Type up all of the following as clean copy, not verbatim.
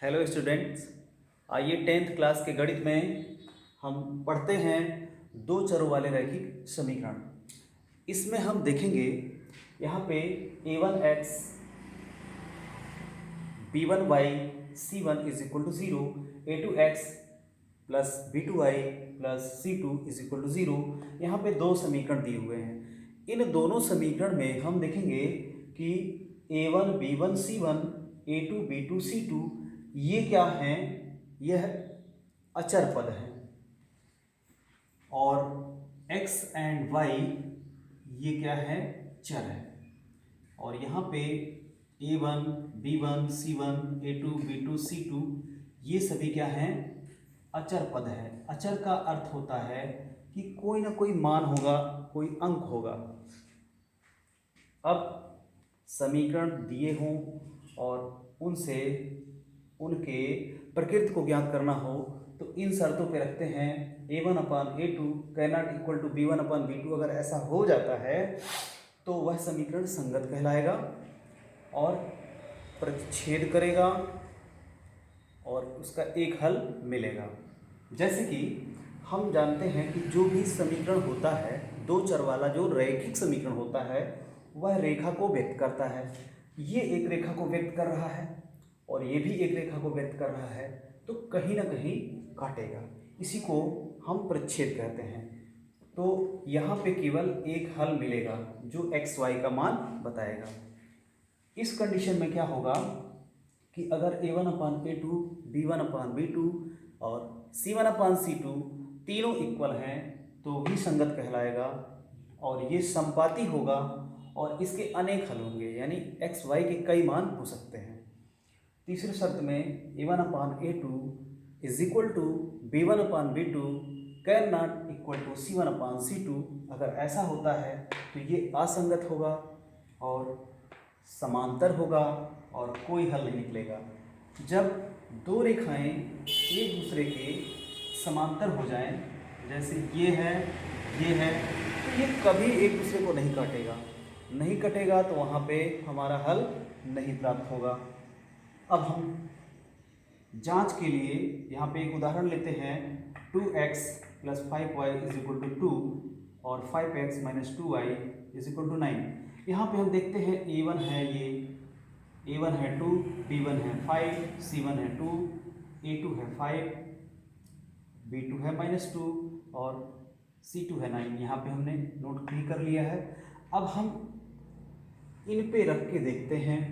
Hello students, आइए 10th class के गणित में हम पढ़ते हैं दो चरों वाले रैखिक समीकरण। इसमें हम देखेंगे यहाँ पे a1x b1y c1 is equal to 0, a2x plus b2y plus c2 is equal to 0। यहाँ पे दो समीकरण दिए हुए हैं। इन दोनों समीकरण में हम देखेंगे कि a1 b1 c1 a2 b2 c2 ये क्या हैं? यह अचर पद हैं और x एंड y ये क्या है? चर है। और यहाँ पे a1 b1 c1 a2 b2 c2 ये सभी क्या हैं? अचर पद है। अचर का अर्थ होता है कि कोई ना कोई मान होगा, कोई अंक होगा। अब समीकरण दिए हों और उनसे उनके प्रकृति को ज्ञात करना हो तो इन शर्तों पे रखते हैं। a1/a2 can not equal to b1/b2 अगर ऐसा हो जाता है तो वह समीकरण संगत कहलाएगा और प्रतिच्छेद करेगा और उसका एक हल मिलेगा। जैसे कि हम जानते हैं कि जो भी समीकरण होता है, दो चर वाला जो रैखिक समीकरण होता है वह रेखा को व्यक्त करता है। ये एक रेखा को व्यक्त कर रहा है और ये भी एक रेखा को व्यक्त कर रहा है, तो कहीं ना कहीं काटेगा। इसी को हम परिच्छेद कहते हैं। तो यहाँ पे केवल एक हल मिलेगा जो एक्स वाई का मान बताएगा। इस कंडीशन में क्या होगा कि अगर a1/a2 b1/b2 और c1/c2 तीनों इक्वल हैं तो भी संगत कहलाएगा और ये संपाती होगा और इसके अनेक हल होंगे, यानी एक्स वाई के कई मान हो सकते हैं। तीसरे शर्त में a1/a2 is equal to b1/b2 can not equal to c1/c2। अगर ऐसा होता है तो ये असंगत होगा और समांतर होगा और कोई हल नहीं निकलेगा। जब दो रेखाएं एक दूसरे के समांतर हो जाएं, जैसे ये है, तो ये कभी एक दूसरे को नहीं कटेगा तो वहाँ पे हमारा हल नहीं प्राप्त होगा। अब हम जांच के लिए यहाँ पे एक उदाहरण लेते हैं। 2x plus 5y is equal to 2 और 5x minus 2y is equal to 9। यहाँ पे हम देखते हैं a1 है, ये a1 है 2, b1 है 5, c1 है 2, a2 है 5, b2 है -2 और c2 है 9। यहाँ पे हमने नोट भी कर लिया है। अब हम इन पे रख के देखते हैं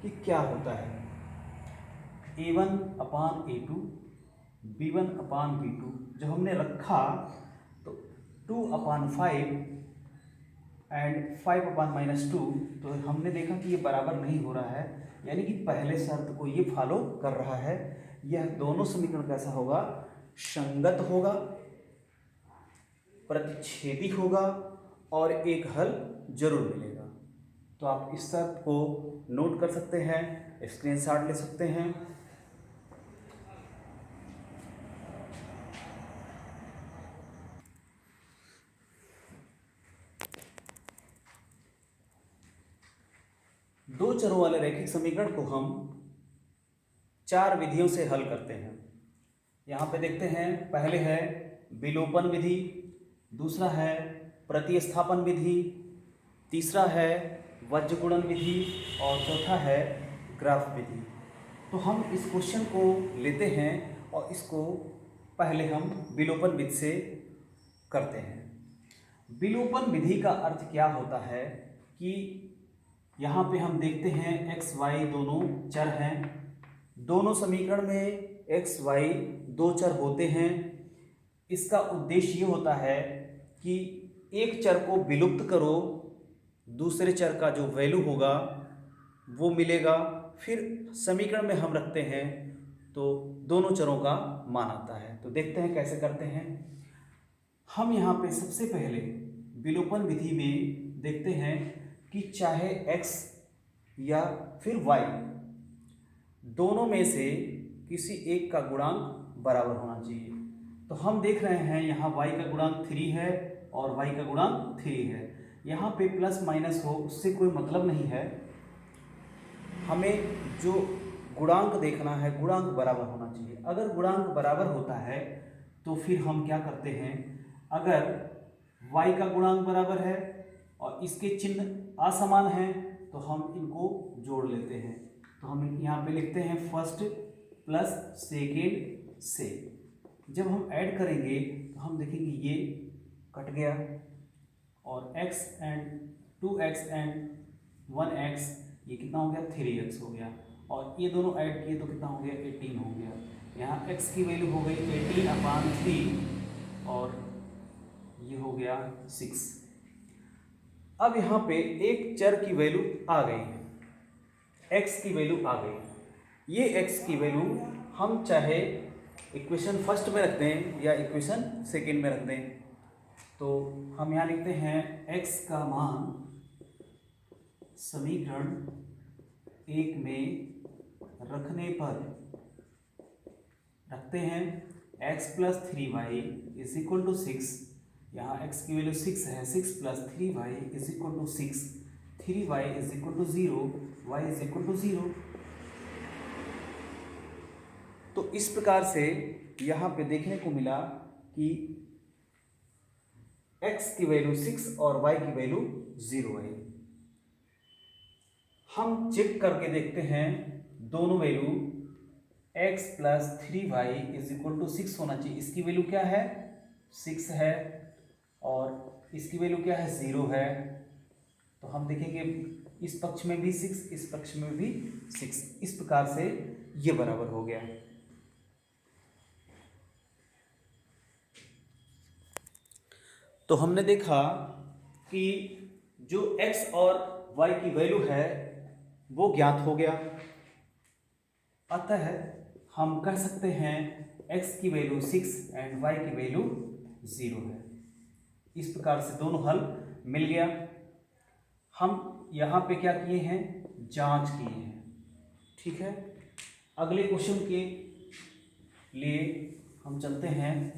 कि क्या होता है। a1/a2 b1/b2 जब हमने रखा तो 2/5 एंड 5/-2, तो हमने देखा कि ये बराबर नहीं हो रहा है, यानी कि पहले शर्त को ये फॉलो कर रहा है। यह दोनों समीकरण कैसा होगा? संगत होगा, प्रतिच्छेदी होगा और एक हल जरूर मिलेगा। तो आप इस शर्त को नोट कर सकते हैं, स्क्रीनशॉट ले सकते हैं। दो चरों वाले रैखिक समीकरण को हम चार विधियों से हल करते हैं। यहाँ पे देखते हैं, पहले है विलोपन विधि, दूसरा है प्रतिस्थापन विधि, तीसरा है वज्रगुणन विधि और चौथा है ग्राफ विधि। तो हम इस क्वेश्चन को लेते हैं और इसको पहले हम विलोपन विधि से करते हैं। विलोपन विधि का अर्थ क्या होता है कि यहाँ पे हम देखते हैं एक्स वाई दोनों चर हैं। दोनों समीकरण में एक्स वाई दो चर होते हैं। इसका उद्देश्य ये होता है कि एक चर को विलुप्त करो, दूसरे चर का जो वैल्यू होगा वो मिलेगा, फिर समीकरण में हम रखते हैं तो दोनों चरों का मान आता है। तो देखते हैं कैसे करते हैं। हम यहाँ पे सबसे पहले विलोपन विधि में देखते हैं कि चाहे x या फिर y, दोनों में से किसी एक का गुणांक बराबर होना चाहिए। तो हम देख रहे हैं यहाँ y का गुणांक 3 है और y का गुणांक 3 है। यहाँ पे प्लस माइनस हो उससे कोई मतलब नहीं है, हमें जो गुणांक देखना है, गुणांक बराबर होना चाहिए। अगर गुणांक बराबर होता है तो फिर हम क्या करते हैं, अगर y का गुणांक बराबर है और इसके चिन्ह असमान हैं तो हम इनको जोड़ लेते हैं। तो हम यहाँ पे लिखते हैं फर्स्ट प्लस सेकेंड से। जब हम ऐड करेंगे तो हम देखेंगे ये कट गया और x and 2x and 1x ये कितना हो गया 3x हो गया, और ये दोनों ऐड किए तो कितना हो गया 18 हो गया। यहाँ x की वैल्यू हो गई 18/3 और ये हो गया 6। अब यहाँ पे एक चर की वैल्यू आ गई है, x की वैल्यू आ गई। ये x की वैल्यू हम चाहे इक्वेशन फर्स्ट में रख दें या इक्वेशन सेकेंड में रख दें। तो हम यहाँ लिखते हैं x का मान समीकरण 1 में रखने पर रखते हैं x plus 3y is equal to 6। यहाँ x की वैल्यू 6 है, 6 plus 3y is equal to 6, 3y is equal to 0, y is equal to 0। तो इस प्रकार से यहाँ पे देखने को मिला कि x की वैल्यू 6 और y की वैल्यू 0 है। हम चेक करके देखते हैं दोनों value x plus 3y is equal to 6 होना चाहिए। इसकी वैल्यू क्या है 6 है और इसकी वैल्यू क्या है 0 है। तो हम देखेंगे इस पक्ष में भी 6, इस पक्ष में भी 6, इस प्रकार से ये बराबर हो गया। तो हमने देखा कि जो x और y की वैल्यू है वो ज्ञात हो गया, अतः हम कह सकते हैं x की वैल्यू 6 एंड y की वैल्यू 0 है। इस प्रकार से दोनों हल मिल गया। हम यहाँ पे क्या किए हैं, जांच किए हैं। ठीक है, अगले क्वेश्चन के लिए हम चलते हैं।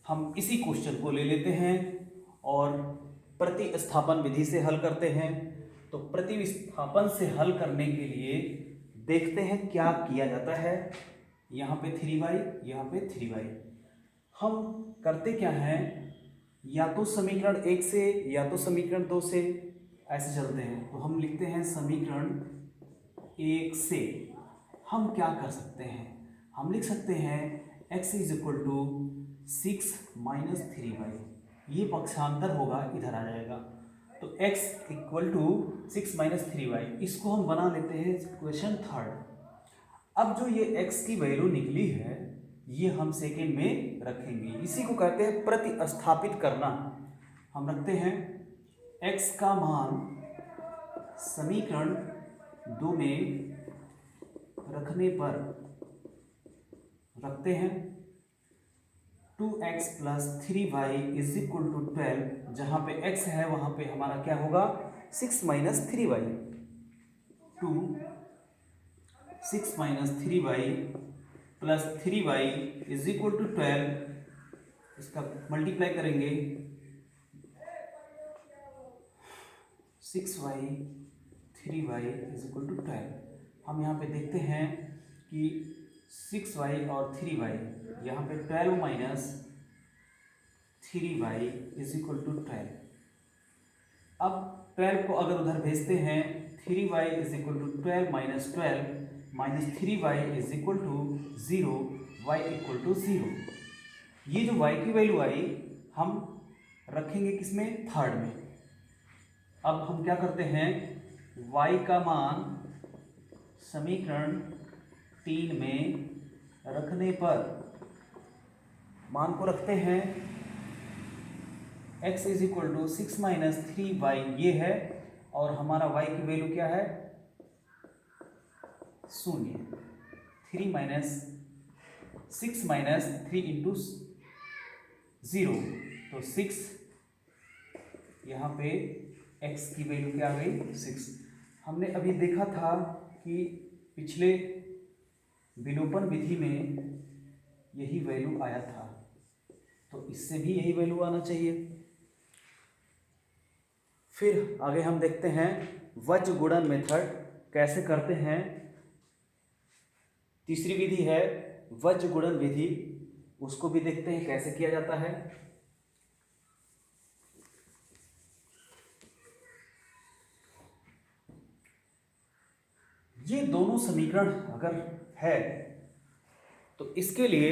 हम इसी क्वेश्चन को ले लेते हैं और प्रतिस्थापन विधि से हल करते हैं। तो प्रतिस्थापन से हल करने के लिए देखते हैं क्या किया जाता है। यहाँ पे 3y, यहाँ पे 3y। हम करते क्या हैं, या तो समीकरण 1 से या तो समीकरण 2 से ऐसे चलते हैं। तो हम लिखते हैं समीकरण 1 से हम क्या कर सकते हैं, हम लिख सकते हैं x is equal to 6 minus 3y। ये पक्षांतर होगा, इधर आ जाएगा। तो x equal to 6 minus 3y, इसको हम बना लेते हैं इक्वेशन थर्ड। अब जो ये x की वैल्यू निकली है ये हम सेकेंड में रखेंगे, इसी को कहते हैं प्रतिस्थापित करना। हम रखते हैं x का मान समीकरण 2 में रखने पर रखते हैं 2x plus 3y is equal to 12। जहाँ पे x है वहाँ पे हमारा क्या होगा 6 minus 3y, 6 minus 3y plus 3y is equal to 12। इसका मल्टीप्लाई करेंगे 6y 3y is equal to 12। हम यहाँ पे देखते हैं कि 6y और 3y, यहाँ पे 12 minus 3y is equal to 12। अब 12 को अगर उधर भेजते हैं 3y is equal to 12 minus 12 minus 3y is equal to 0, y equal to 0। ये जो y की वैल्यू आई हम रखेंगे किसमें, थर्ड में। अब हम क्या करते हैं, y का मान समीकरण 3 में रखने पर मान को रखते हैं x is equal to 6 minus 3y ये है, और हमारा y की वैल्यू क्या है 0। 3 माइनस 6 माइनस 3 इंटू 0, तो 6। यहाँ पे x की वैल्यू क्या आ गई 6। हमने अभी देखा था कि पिछले विलोपन विधि में यही वैल्यू आया था, तो इससे भी यही वैल्यू आना चाहिए। फिर आगे हम देखते हैं वज्र गुणन मेथड कैसे करते हैं। तीसरी विधि है वज्र गुणन विधि, उसको भी देखते हैं कैसे किया जाता है। ये दोनों समीकरण अगर है तो इसके लिए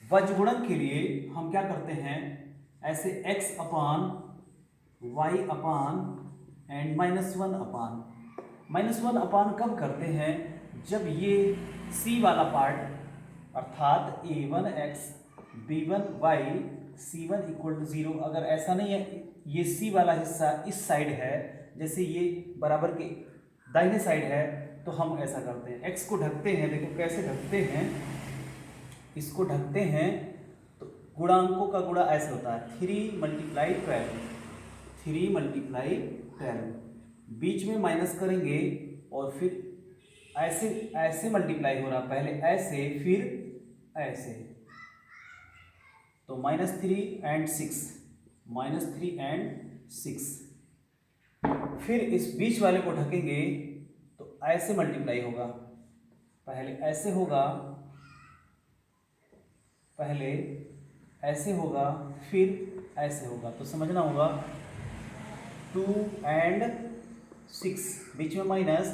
वज्र गुणन के लिए हम क्या करते हैं, ऐसे x upon y upon and -1 upon कब करते हैं, जब ये c वाला पार्ट अर्थात a1x b1y c1 equal to 0 अगर ऐसा नहीं है, ये c वाला हिस्सा इस साइड है, जैसे ये बराबर के दाहिने साइड है, तो हम ऐसा करते हैं x को ढकते हैं। देखो कैसे ढकते हैं, इसको ढकते हैं तो गुणांकों का गुणा ऐसे होता है 3 × 12, बीच में माइनस करेंगे और फिर ऐसे ऐसे मल्टीप्लाई हो रहा, पहले ऐसे फिर ऐसे, तो -3 and 6, फिर इस बीच वाले को ढकेंगे तो ऐसे मल्टीप्लाई होगा, पहले ऐसे होगा, पहले ऐसे होगा फिर ऐसे होगा, तो समझना होगा 2 and 6 बीच में माइनस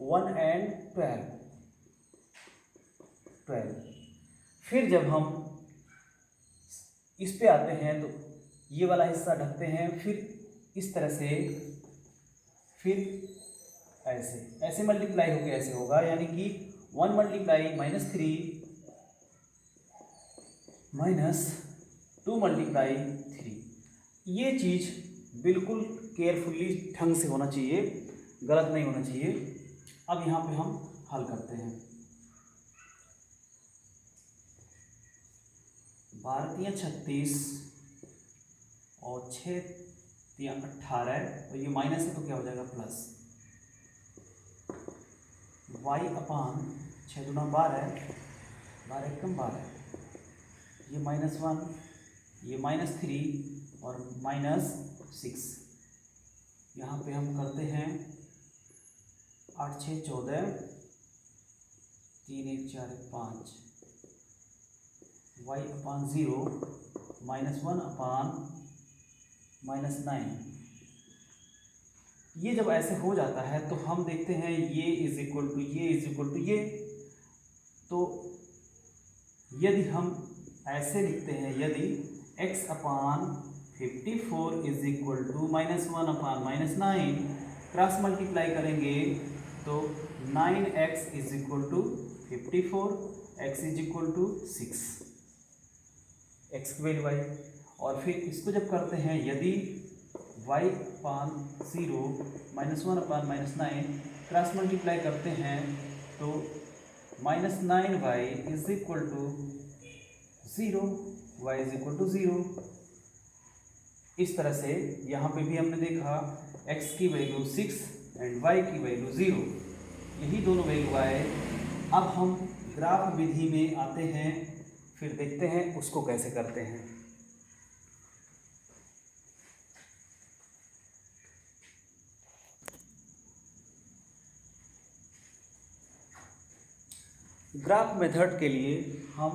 1 and 12। फिर जब हम इस पे आते हैं तो ये वाला हिस्सा ढकते हैं, फिर इस तरह से, फिर ऐसे ऐसे मल्टीप्लाई होकर ऐसे होगा, यानी कि 1 मल्टीप्लाई -3 -2 मल्टीप्लाई 3। ये चीज़ बिल्कुल केयरफुली ढंग से होना चाहिए, गलत नहीं होना चाहिए। अब यहाँ पे हम हल करते हैं। 12 × 36 और 6 × 18, और ये माइनस है तो क्या हो जाएगा प्लस, y अपान 6 × 12, 12 × 12, ये -1, ये -3 और -6। यहाँ पे हम करते हैं 8 × 6 = 14, 3 × 1 = 4 = 5, y अपान 0 -1 अपान -9। ये जब ऐसे हो जाता है तो हम देखते हैं ये इज इक्वल टू ये, तो यदि हम ऐसे लिखते हैं, यदि x upon 54 is equal to -1 upon -9, cross multiply करेंगे तो 9x is equal to 54, x is equal to 6, x की वैल्यू y। और फिर इसको जब करते हैं, यदि y upon 0 -1 upon -9 cross multiply करते हैं तो -9y is equal to 0, y is equal to 0। इस तरह से यहाँ पे भी हमने देखा x की वैल्यू 6 एंड y की वैल्यू 0, यही दोनों वैल्यू आए। अब हम ग्राफ विधि में आते हैं, फिर देखते हैं उसको कैसे करते हैं। ग्राफ मेथड के लिए हम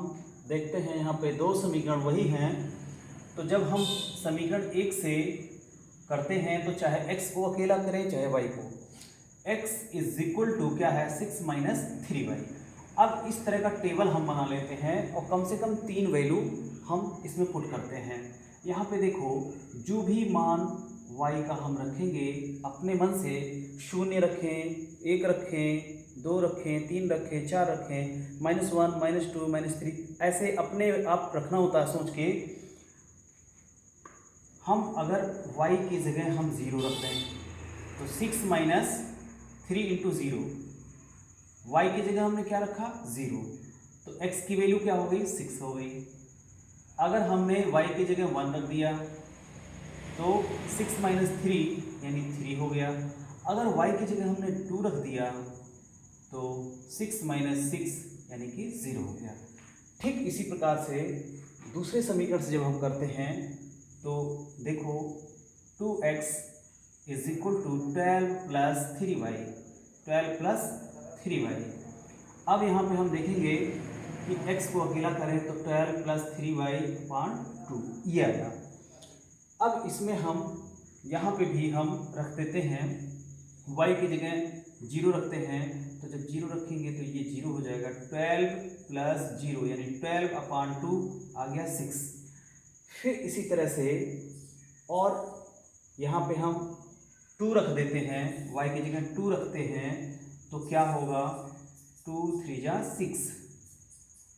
देखते हैं, यहाँ पे दो समीकरण वही हैं, तो जब हम समीकरण 1 से करते हैं तो चाहे x को अकेला करें चाहे y को, x इज इक्वल टू क्या है 6 - 3y। अब इस तरह का टेबल हम बना लेते हैं और कम से कम 3 वैल्यू हम इसमें पुट करते हैं। यहाँ पे देखो, जो भी मान y का हम रखेंगे अपने मन से, 0 रखें, 1 रखें, 2 रखें, 3 रखें, 4 रखें, -1 -2 -3, ऐसे अपने आप रखना होता है सोच के। हम अगर y की जगह हम 0 रख दें तो 6 - 3 × 0, y की जगह हमने क्या रखा 0, तो x की वैल्यू क्या हो गई 6 हो गई। अगर हमने y की जगह 1 रख दिया तो 6 - 3 यानी 3 हो गया। अगर y की जगह हमने 2 रख दिया तो 6 - 6 यानी कि 0 हो गया। ठीक इसी प्रकार से दूसरे समीकरण से जब हम करते हैं तो देखो 2x = 12 + 3y, 12 + 3y। अब यहाँ पे हम देखेंगे कि x को अकेला करें तो 12 + 3y/2 ये आया। अब इसमें हम यहाँ पे भी हम रख देते हैं y की जगह 0 रखते हैं, तो जब 0 रखेंगे तो ये 0 हो जाएगा। 12 + 0 यानी 12/2 आ गया 6। फिर इसी तरह से और यहाँ पे हम 2 रख देते हैं, y की जगह 2 रखते हैं, तो क्या होगा 2 3 जा 6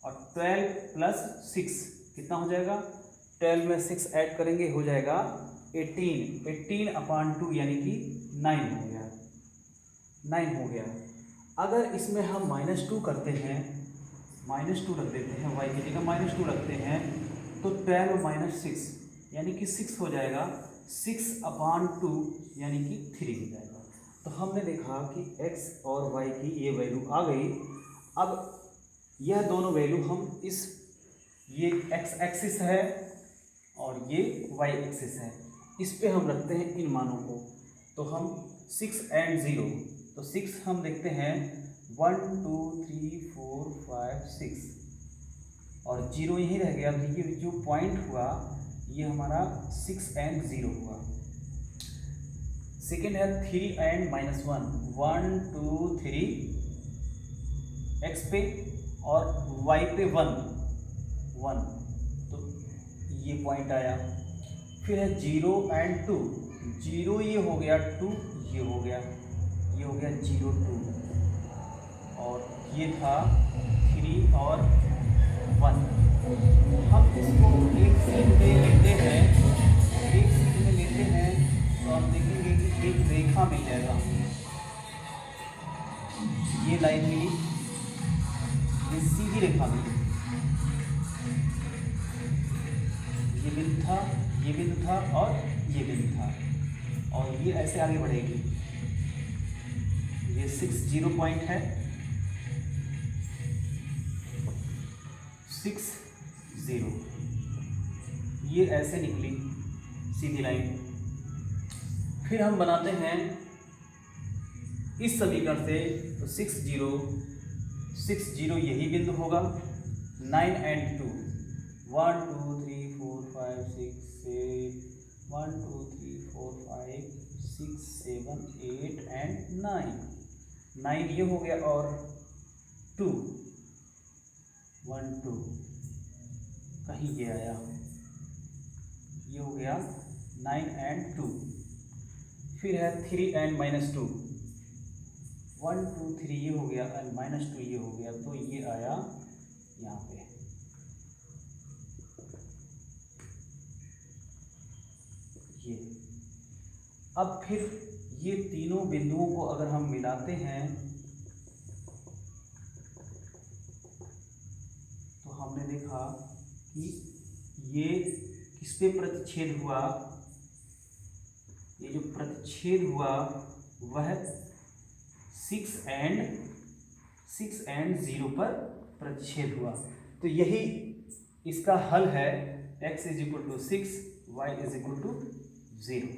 और 12 + 6 कितना हो जाएगा, 12 में 6 ऐड करेंगे हो जाएगा 18। 18/2 यानी कि 9 हो गया, 9 हो गया। अगर इसमें हम -2 करते हैं, -2 रख देते हैं, y की जगह -2 रखते हैं, तो 12 - 6 यानी कि 6 हो जाएगा। 6/2 यानी कि 3 हो जाएगा। तो हमने देखा कि x और y की ये वैल्यू आ गई। अब यह दोनों वैल्यू हम ये x एक्सिस है और ये y एक्सिस है, इस पे हम रखते हैं इन मानों को। तो हम 6 और 0, तो 6 हम देखते हैं 1 2 3 4 5 6 और 0 यहीं रह गया। तो ये जो पॉइंट हुआ ये हमारा 6 और 0 हुआ। सेकेंड है 3 और -1, 1 2 3 x पे और y पे 1 1, तो ये पॉइंट आया। फिर है 0 और 2, 0 ये हो गया, 2 ये हो गया, ये हो गया 0 2 और ये था 3 और 1। हम इसको एक सीट में लेते हैं, एक सीट में लेते हैं तो हम देखेंगे कि एक रेखा मिल जाएगा। ये लाइन मिली, ये सीधी रेखा मिली, ये बिंदु था, ये बिंदु था और ये बिंदु था, और ये ऐसे आगे बढ़ेगी। ये 6 0 पॉइंट है, 6 0, ये ऐसे निकली सीधी लाइन। फिर हम बनाते हैं इस समीकरण से, तो 6 0 यही बिंदु होगा। 9 और 2, 1 2 3 4 5 6 7, 1 2 3 4 5 6 7 8 और 9, 9 ये हो गया और 2 1 2 कहीं ये आया, ये हो गया 9 और 2। फिर है 3 और -2, 1 2 3 ये हो गया और -2 ये हो गया, तो ये आया यहाँ पे। ये अब फिर ये तीनों बिंदुओं को अगर हम मिलाते हैं तो हमने देखा कि ये किस पे प्रतिच्छेद हुआ, ये जो प्रतिच्छेद हुआ वह 6 और 0 पर प्रतिच्छेद हुआ। तो यही इसका हल है, x = 6 y = 0।